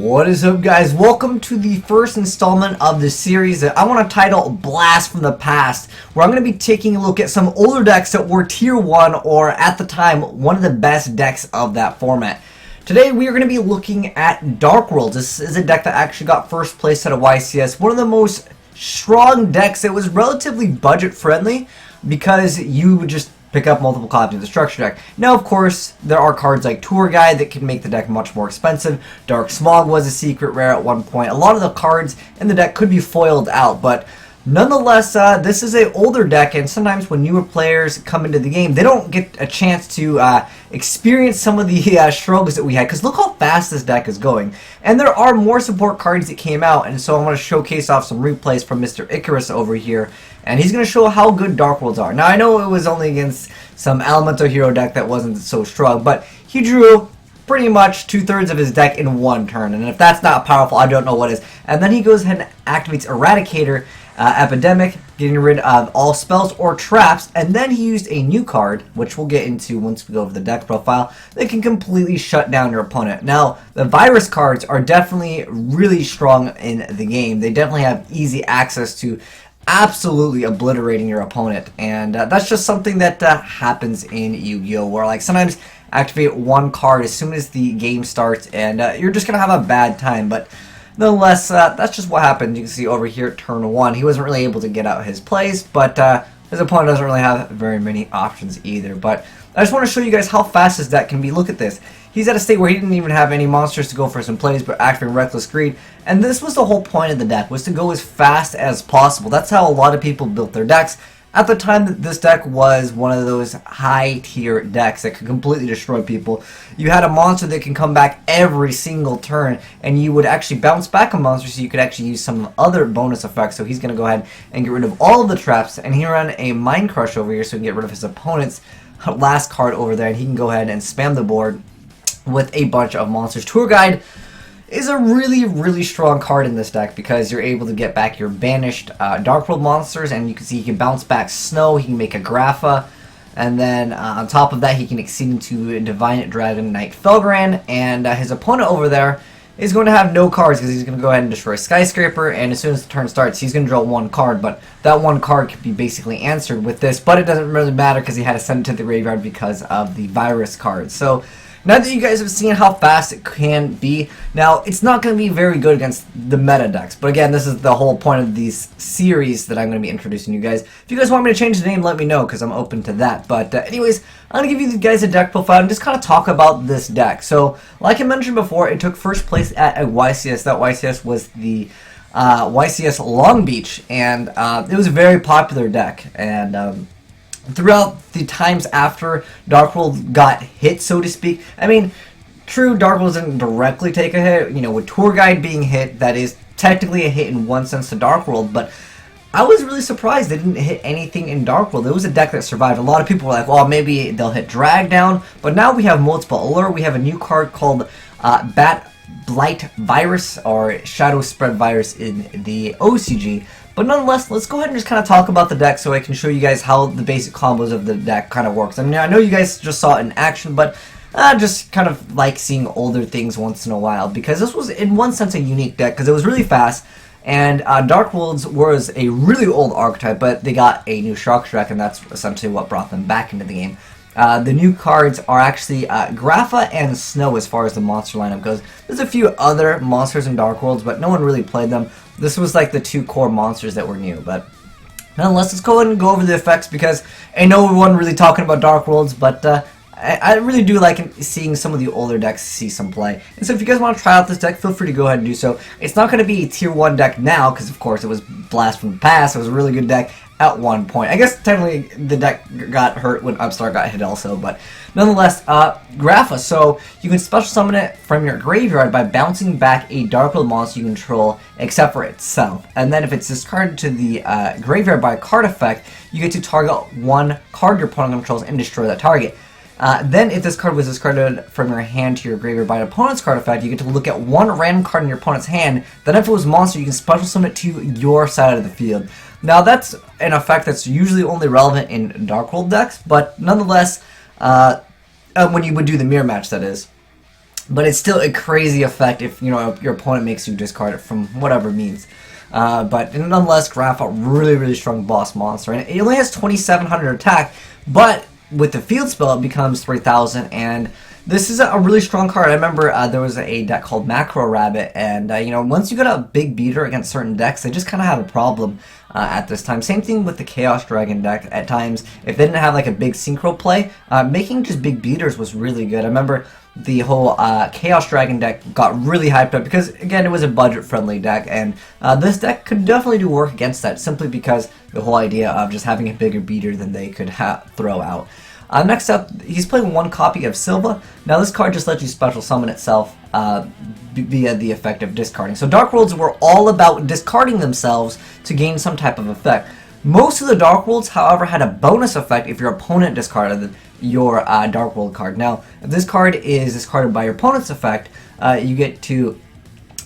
What is up, guys? Welcome to the first installment of the series that I want to title Blast from the Past, where I'm going to be taking a look at some older decks that were tier 1 or at the time one of the best decks of that format. Today we are going to be looking at Dark Worlds. This is a deck that actually got first place at a YCS, one of the most strong decks that was relatively budget friendly because you would just pick up multiple copies of the structure deck. Now, of course, there are cards like Tour Guide that can make the deck much more expensive. Dark Smog was a secret rare at one point. A lot of the cards in the deck could be foiled out, but nonetheless, this is an older deck, and sometimes when newer players come into the game, they don't get a chance to experience some of the struggles that we had, because look how fast this deck is going. And there are more support cards that came out, and so I'm going to showcase off some replays from Mr. Icarus over here, and he's going to show how good Dark Worlds are. Now, I know it was only against some Elemental Hero deck that wasn't so strong, but he drew pretty much 2/3 of his deck in one turn, and if that's not powerful, I don't know what is. And then he goes ahead and activates Eradicator, Epidemic, getting rid of all spells or traps, and then he used a new card, which we'll get into once we go over the deck profile, that can completely shut down your opponent. Now, the virus cards are definitely really strong in the game. They definitely have easy access to absolutely obliterating your opponent, and that's just something that happens in Yu-Gi-Oh! Where like sometimes activate one card as soon as the game starts, and you're just gonna have a bad time. But nonetheless, that's just what happened. You can see over here at turn 1, he wasn't really able to get out his plays, but his opponent doesn't really have very many options either. But I just want to show you guys how fast this deck can be. Look at this. He's at a state where he didn't even have any monsters to go for some plays, but activating Reckless Greed. And this was the whole point of the deck, was to go as fast as possible. That's how a lot of people built their decks. At the time, this deck was one of those high-tier decks that could completely destroy people. You had a monster that can come back every single turn, and you would actually bounce back a monster so you could actually use some other bonus effects. So he's going to go ahead and get rid of all of the traps, and he ran a Mind Crush over here so he can get rid of his opponent's last card over there, and he can go ahead and spam the board with a bunch of monsters. Tour Guide is a really strong card in this deck because you're able to get back your banished Dark World monsters, and you can see he can bounce back Snow, he can make a Grapha, and then on top of that he can exceed into Divine Dragon Knight Felgran, and his opponent over there is going to have no cards because he's going to go ahead and destroy Skyscraper, and as soon as the turn starts he's going to draw one card, but that one card can be basically answered with this, but it doesn't really matter because he had to send it to the graveyard because of the virus card. So now that you guys have seen how fast it can be, now it's not going to be very good against the meta decks. But again, this is the whole point of these series that I'm going to be introducing you guys. If you guys want me to change the name, let me know because I'm open to that. But anyways, I'm going to give you guys a deck profile and just kind of talk about this deck. So, like I mentioned before, it took first place at a YCS. That YCS was the YCS Long Beach, and it was a very popular deck. And throughout the times after Dark World got hit, so to speak, I mean, true, Dark World didn't directly take a hit. You know, with Tour Guide being hit, that is technically a hit in one sense to Dark World, but I was really surprised they didn't hit anything in Dark World. It was a deck that survived. A lot of people were like, well, maybe they'll hit Drag Down, but now we have multiple Allure. We have a new card called Bat Blight Virus, or Shadow Spread Virus in the OCG. But nonetheless, let's go ahead and just kind of talk about the deck so I can show you guys how the basic combos of the deck kind of works. I mean, I know you guys just saw it in action, but just kind of like seeing older things once in a while, because this was in one sense a unique deck because it was really fast, and Dark Worlds was a really old archetype, but they got a new structure deck, and that's essentially what brought them back into the game. The new cards are actually Grapha and Snow as far as the monster lineup goes. There's a few other monsters in Dark Worlds, but no one really played them. This was like the two core monsters that were new. But nonetheless, let's go ahead and go over the effects because I know we weren't really talking about Dark Worlds, but I really do like seeing some of the older decks see some play. And so if you guys want to try out this deck, feel free to go ahead and do so. It's not going to be a tier 1 deck now because, of course, it was Blast from the Past. It was a really good deck at one point. I guess technically the deck got hurt when Upstart got hit also, but nonetheless, Grapha. So you can special summon it from your graveyard by bouncing back a Dark World monster you control except for itself. And then if it's discarded to the graveyard by a card effect, you get to target one card your opponent controls and destroy that target. Then if this card was discarded from your hand to your graveyard by an opponent's card effect, you get to look at one random card in your opponent's hand. Then if it was a monster, you can special summon it to your side of the field. Now that's an effect that's usually only relevant in Dark World decks, but nonetheless, when you would do the mirror match, that is. but it's still a crazy effect if your opponent makes you discard it from whatever means. But nonetheless, Grappa, really strong boss monster, and it only has 2,700 attack, but with the field spell it becomes 3,000, and this is a really strong card. I remember there was a deck called Macro Rabbit, and once you got a big beater against certain decks, they just kind of had a problem at this time. Same thing with the Chaos Dragon deck. At times, if they didn't have like a big synchro play, making just big beaters was really good. I remember the whole Chaos Dragon deck got really hyped up because, again, it was a budget-friendly deck, and this deck could definitely do work against that, simply because the whole idea of just having a bigger beater than they could throw out. Next up, he's playing one copy of Silva. Now this card just lets you special summon itself via the effect of discarding. So Dark Worlds were all about discarding themselves to gain some type of effect. Most of the Dark Worlds, however, had a bonus effect if your opponent discarded your Dark World card. Now, if this card is discarded by your opponent's effect, you get to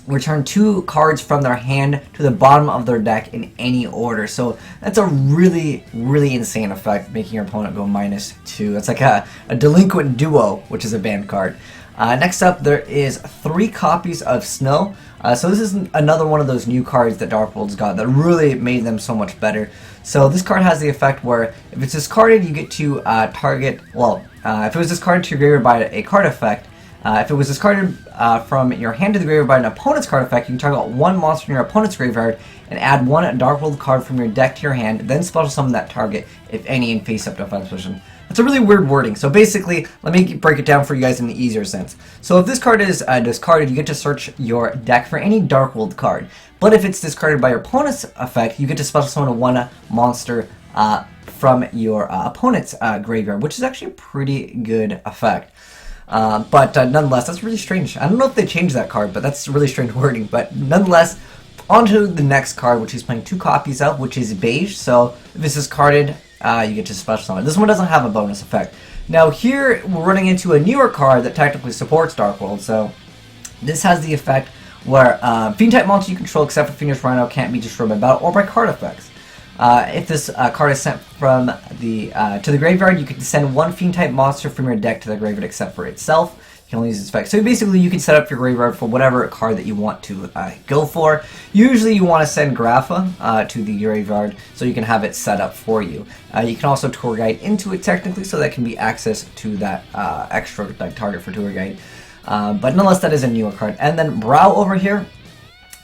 return 2 cards from their hand to the bottom of their deck in any order. So that's a really insane effect, making your opponent go -2. It's like a delinquent duo, which is a banned card. Next up, there is 3 copies of Snow. So this is another one of those new cards that Dark Worlds got that really made them so much better. So this card has the effect where if it's discarded, you get to target, if it was discarded to your graveyard by a card effect, if it was discarded from your hand to the graveyard by an opponent's card effect, you can target 1 monster in your opponent's graveyard and add 1 Dark World card from your deck to your hand, then special summon that target, if any, in face-up defense position. That's a really weird wording. So basically, let me break it down for you guys in an easier sense. So if this card is discarded, you get to search your deck for any Dark World card. But if it's discarded by your opponent's effect, you get to special summon 1 monster from your opponent's graveyard, which is actually a pretty good effect. But nonetheless, that's really strange. I don't know if they changed that card, but that's really strange wording. But nonetheless, on to the next card, which he's playing 2 copies of, which is Beige. So if this is discarded, you get to special summon. This one doesn't have a bonus effect. Now here, we're running into a newer card that technically supports Dark World. So this has the effect where Fiend-type monster you control, except for Fiendish Rhino, can't be destroyed by battle or by card effects. If this card is sent from to the graveyard, you can send 1 Fiend-type monster from your deck to the graveyard except for itself. You can only use its effect. So basically, you can set up your graveyard for whatever card that you want to go for. Usually, you want to send Grappa to the graveyard so you can have it set up for you. You can also Tour Guide into it technically, so that can be access to that extra target for Tour Guide. But nonetheless, that is a newer card. And then Brow over here.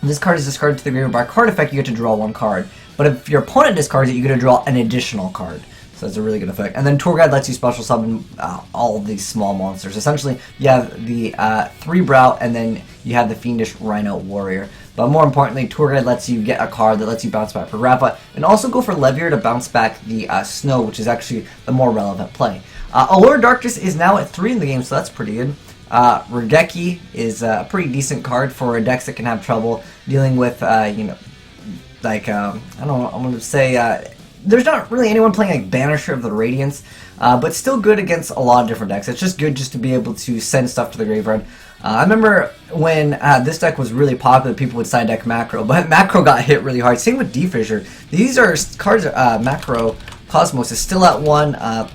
This card is discarded to the graveyard by card effect. You get to draw 1 card. But if your opponent discards it, you get to draw an additional card. So that's a really good effect. And then Tour Guide lets you special summon all of these small monsters. Essentially, you have the 3 Brow, and then you have the Fiendish Rhino Warrior. But more importantly, Tour Guide lets you get a card that lets you bounce back for Grappa, and also go for Levier to bounce back the Snow, which is actually the more relevant play. Allure Darkness is now at 3 in the game, so that's pretty good. Regeki is a pretty decent card for decks that can have trouble dealing with, I don't know, I'm going to say, there's not really anyone playing like Banisher of the Radiance, but still good against a lot of different decks. It's just good just to be able to send stuff to the graveyard. I remember when this deck was really popular, people would side deck Macro, but Macro got hit really hard. Same with D-Fissure. These are cards, Macro Cosmos is still at 1,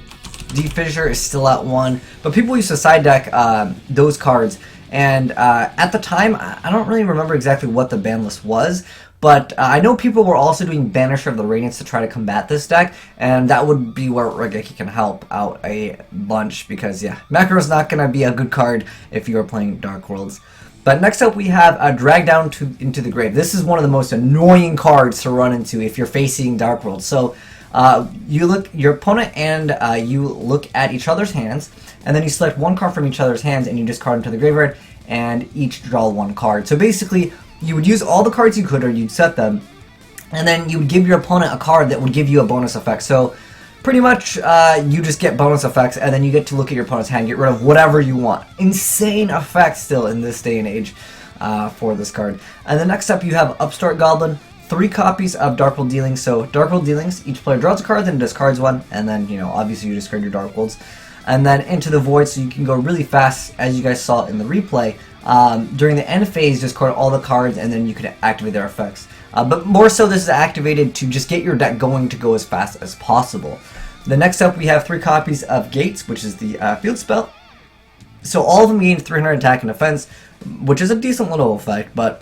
D-Fissure is still at 1, but people used to side deck those cards, and at the time, I don't really remember exactly what the ban list was, but I know people were also doing Banisher of the Radiance to try to combat this deck, and that would be where Regeki can help out a bunch, because yeah, Macro is not going to be a good card if you are playing Dark Worlds. But next up we have Drag Down into the Grave. This is one of the most annoying cards to run into if you're facing Dark Worlds. So you look, your opponent and you look at each other's hands, and then you select 1 card from each other's hands and you discard them to the graveyard, and each draw 1 card. So basically, you would use all the cards you could, or you'd set them, and then you would give your opponent a card that would give you a bonus effect. So pretty much you just get bonus effects, and then you get to look at your opponent's hand, get rid of whatever you want. Insane effects still in this day and age for this card. And then next up you have Upstart Goblin. 3 copies of Dark World Dealings. So Dark World Dealings, each player draws a card, then discards 1, and then, you know, obviously you discard your Dark Worlds. And then Into the Void, so you can go really fast, as you guys saw in the replay. During the end phase, discard all the cards, and then you can activate their effects. But more so, this is activated to just get your deck going to go as fast as possible. The next up, we have 3 copies of Gates, which is the field spell. So all of them gain 300 attack and defense, which is a decent little effect, but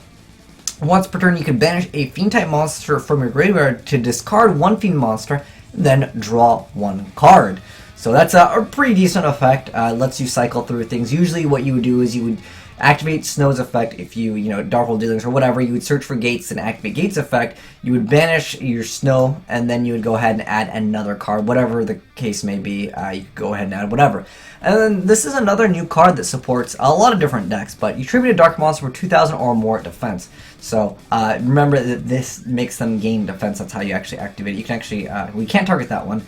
once per turn you can banish a Fiend-type monster from your graveyard to discard one Fiend monster, then draw one card. So that's a pretty decent effect. Lets you cycle through things. Usually what you would do is you would activate Snow's effect if you Darkhold Dealings or whatever. You would search for Gates and activate Gates effect. You would banish your Snow, and then you would go ahead and add another card, whatever the case may be. You could go ahead and add whatever. And then this is another new card that supports a lot of different decks, but you tribute a Dark Monster for 2,000 or more defense. So remember that this makes them gain defense. That's how you actually activate it. You can actually, we can't target that one.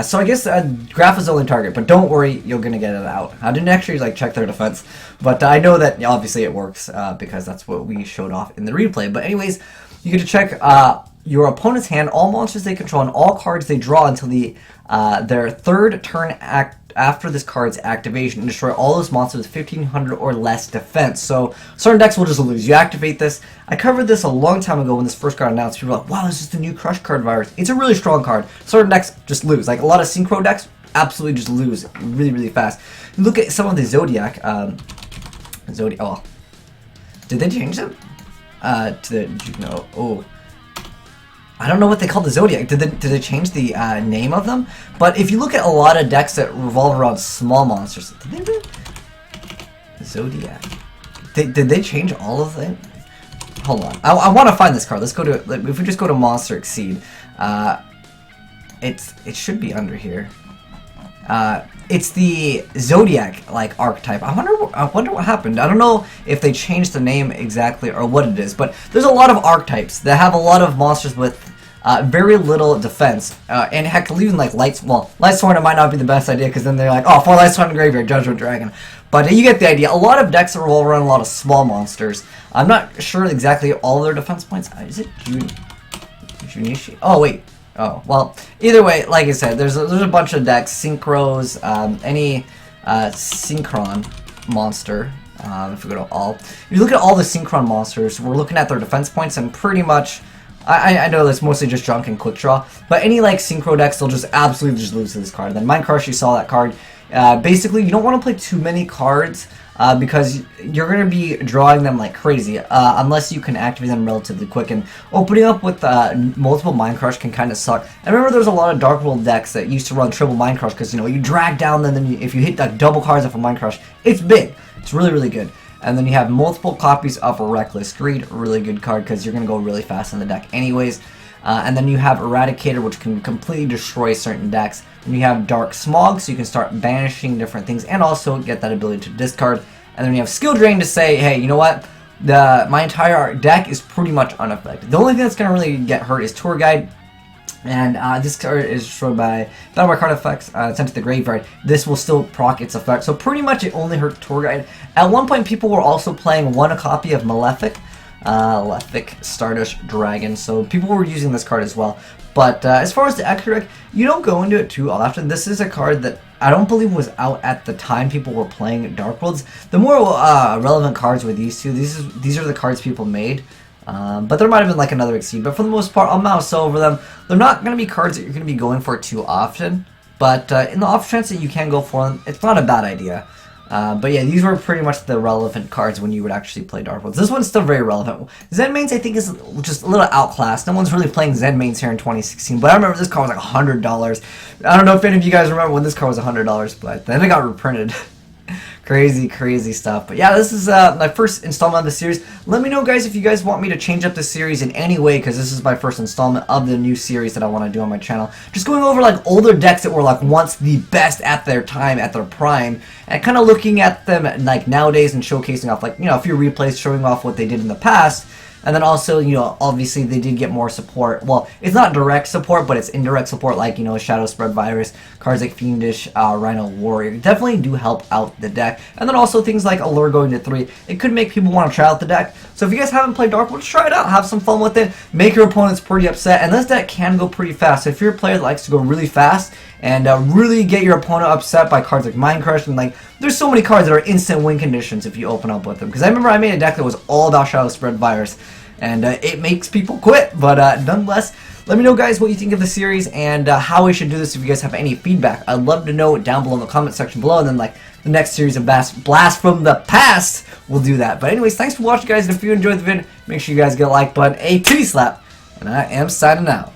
So I guess Graph is the only target, but don't worry, you're going to get it out. I didn't actually check their defense, but I know that obviously it works because that's what we showed off in the replay. But anyways, you get to check your opponent's hand, all monsters they control, and all cards they draw until their third turn after this card's activation, and destroy all those monsters with 1,500 or less defense. So certain decks will just lose. You activate this. I covered this a long time ago when this first got announced. People were like, wow, this is the new Crush card virus. It's a really strong card. Certain decks just lose. Like a lot of Synchro decks absolutely just lose really, really fast. You look at some of the Zodiac. Oh. Did they change them? Oh. I don't know what they call the Zodiac. Did they change the name of them? But if you look at a lot of decks that revolve around small monsters, did they really? Zodiac. Did they change all of them? Hold on. I want to find this card. Let's go to, if we just go to Monster Exceed, it should be under here. It's the Zodiac archetype. I wonder what happened. I don't know if they changed the name exactly or what it is, but there's a lot of archetypes that have a lot of monsters with very little defense, and heck, even Lightsworn, it might not be the best idea because then they're like, oh, 4 Lightsworn in the graveyard, Judgment Dragon. But you get the idea. A lot of decks revolve around a lot of small monsters. I'm not sure exactly all their defense points. Is it Junichi? Oh wait. Oh well. Either way, like I said, there's a bunch of decks, synchros, any synchron monster. If we go to all, if you look at all the synchron monsters, we're looking at their defense points, and pretty much, I know that's mostly just junk and quick draw, but any synchro decks, they'll just absolutely just lose to this card. Then Mind Crush, you saw that card. Basically, you don't want to play too many cards because you're going to be drawing them like crazy unless you can activate them relatively quick. And opening up with multiple Mind Crush can kind of suck. I remember there's a lot of Dark World decks that used to run triple Mind Crush because you drag down, and then if you hit double cards off a Mind Crush, it's big. It's really, really good. And then you have multiple copies of Reckless Greed, a really good card because you're going to go really fast in the deck anyways. And then you have Eradicator, which can completely destroy certain decks. And you have Dark Smog, so you can start banishing different things and also get that ability to discard. And then you have Skill Drain to say, hey, you know what? My entire deck is pretty much unaffected. The only thing that's going to really get hurt is Tour Guide. And this card is destroyed by Battle by card effects, sent to the graveyard. This will still proc its effect. So pretty much it only hurt Tour Guide. At one point, people were also playing one copy of Malefic. Stardust Dragon, so people were using this card as well. But as far as the extra deck, you don't go into it too often. This is a card that I don't believe was out at the time people were playing Dark Worlds. The more relevant cards were these two. These are the cards people made. But there might have been another Exceed. But for the most part, I'll mouse over them. They're not going to be cards that you're going to be going for too often. But in the off chance that you can go for them, it's not a bad idea. But yeah, these were pretty much the relevant cards when you would actually play Dark Worlds. This one's still very relevant. Zen Mains, I think, is just a little outclassed. No one's really playing Zen Mains here in 2016, but I remember this card was like $100. I don't know if any of you guys remember when this card was $100, but then it got reprinted. Crazy, crazy stuff. But yeah, this is my first installment of the series. Let me know, guys, if you guys want me to change up the series in any way, because this is my first installment of the new series that I want to do on my channel. Just going over older decks that were once the best at their time, at their prime, and kind of looking at them nowadays and showcasing off a few replays, showing off what they did in the past. And then also, obviously they did get more support. Well, it's not direct support, but it's indirect support, Shadow Spread Virus, cards like Fiendish, Rhino Warrior. Definitely do help out the deck. And then also things like Allure going to 3. It could make people want to try out the deck. So if you guys haven't played Dark World, try it out. Have some fun with it. Make your opponents pretty upset. And this deck can go pretty fast. So if you're a player that likes to go really fast and really get your opponent upset by cards like Mind Crush, and there's so many cards that are instant win conditions if you open up with them. Because I remember I made a deck that was all about Shadow Spread Virus, and it makes people quit. But nonetheless, let me know, guys, what you think of the series and how we should do this if you guys have any feedback. I'd love to know down below in the comment section below, and then, like, the next series of Blast from the Past, we'll do that. But anyways, thanks for watching, guys, and if you enjoyed the video, make sure you guys get a like button, a titty slap, and I am signing out.